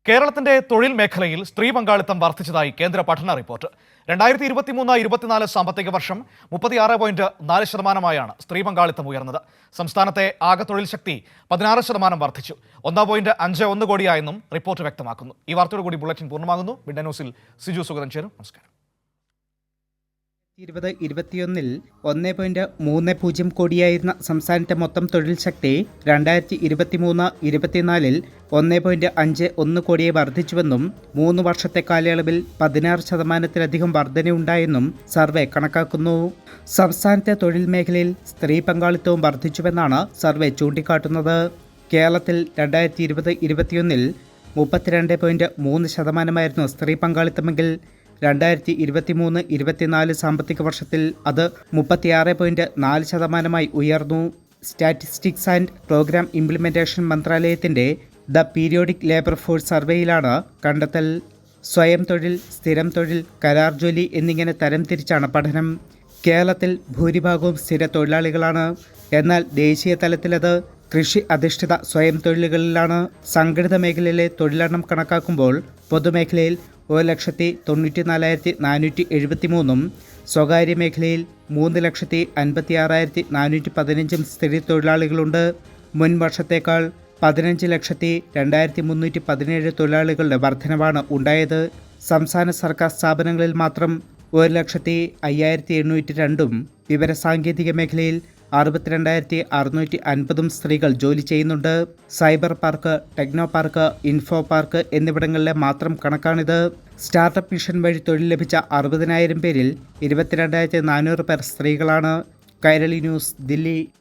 കേരളത്തിന്റെ തൊഴിൽ മേഖലയിൽ സ്ത്രീ പങ്കാളിത്തം വർദ്ധിച്ചതായി കേന്ദ്ര പഠന റിപ്പോർട്ട്. 2023-24 സാമ്പത്തിക വർഷം 36.4% സ്ത്രീ പങ്കാളിത്തം ഉയർന്നത്. സംസ്ഥാനത്തെ ആകെ തൊഴിൽ ശക്തി 16% വർദ്ധിച്ചു. 1.51 കോടിയായെന്നും റിപ്പോർട്ട് വ്യക്തമാക്കുന്നു. ഈ വാർത്തയോടുകൂടി ബുള്ളറ്റിൻ പൂർണ്ണമാകുന്നു. മിഡ് ന്യൂസിൽ സിജു സുഗതൻ ചേരും. നമസ്കാരം. 2021 1.30 കോടിയായിരുന്ന സംസ്ഥാനത്തെ മൊത്തം തൊഴിൽ ശക്തി 2023-24 1.51 കോടിയെ വർദ്ധിച്ചുവെന്നും 3 വർഷത്തെ കാലയളവിൽ 16% വർധനയുണ്ടായെന്നും സർവേ കണക്കാക്കുന്നു. സംസ്ഥാനത്തെ തൊഴിൽ മേഖലയിൽ സ്ത്രീ പങ്കാളിത്തവും വർദ്ധിച്ചുവെന്നാണ് സർവേ ചൂണ്ടിക്കാട്ടുന്നത്. കേരളത്തിൽ 2020-21 32.3% സ്ത്രീ പങ്കാളിത്തമെങ്കിൽ 2023-24 സാമ്പത്തിക വർഷത്തിൽ അത് 36.4% ഉയർന്നു. സ്റ്റാറ്റിസ്റ്റിക്സ് ആൻഡ് പ്രോഗ്രാം ഇംപ്ലിമെന്റേഷൻ മന്ത്രാലയത്തിന്റെ ദ പീരിയോഡിക് ലേബർ ഫോഴ്സ് സർവേയിലാണ് കണ്ടെത്തൽ. സ്വയം തൊഴിൽ, സ്ഥിരം തൊഴിൽ, കരാർ ജോലി എന്നിങ്ങനെ തരംതിരിച്ചാണ് പഠനം. കേരളത്തിൽ ഭൂരിഭാഗവും സ്ഥിര തൊഴിലാളികളാണ്. എന്നാൽ ദേശീയ തലത്തിലത് കൃഷി അധിഷ്ഠിത സ്വയം തൊഴിലുകളിലാണ്. സംഘടിത മേഖലയിലെ തൊഴിലെണ്ണം കണക്കാക്കുമ്പോൾ പൊതുമേഖലയിൽ 1,94,473 സ്വകാര്യ മേഖലയിൽ 3,56,415 സ്ത്രീ തൊഴിലാളികളുണ്ട്. മുൻ വർഷത്തേക്കാൾ 15,02,317 തൊഴിലാളികളുടെ വർധനവാണ് ഉണ്ടായത്. സംസ്ഥാന സർക്കാർ സ്ഥാപനങ്ങളിൽ മാത്രം 1,05,802 വിവരസാങ്കേതിക മേഖലയിൽ 62,650 സ്ത്രീകൾ ജോലി ചെയ്യുന്നുണ്ട്. Cyber park, techno park, info park എന്നിവിടങ്ങളിലെ മാത്രം കണക്കാണിത്. സ്റ്റാർട്ടപ്പ് മിഷൻ വഴി തൊഴിൽ ലഭിച്ച 60,000 പേരിൽ 22,400 പേർ സ്ത്രീകളാണ്. കൈരളി ന്യൂസ്, ദില്ലി.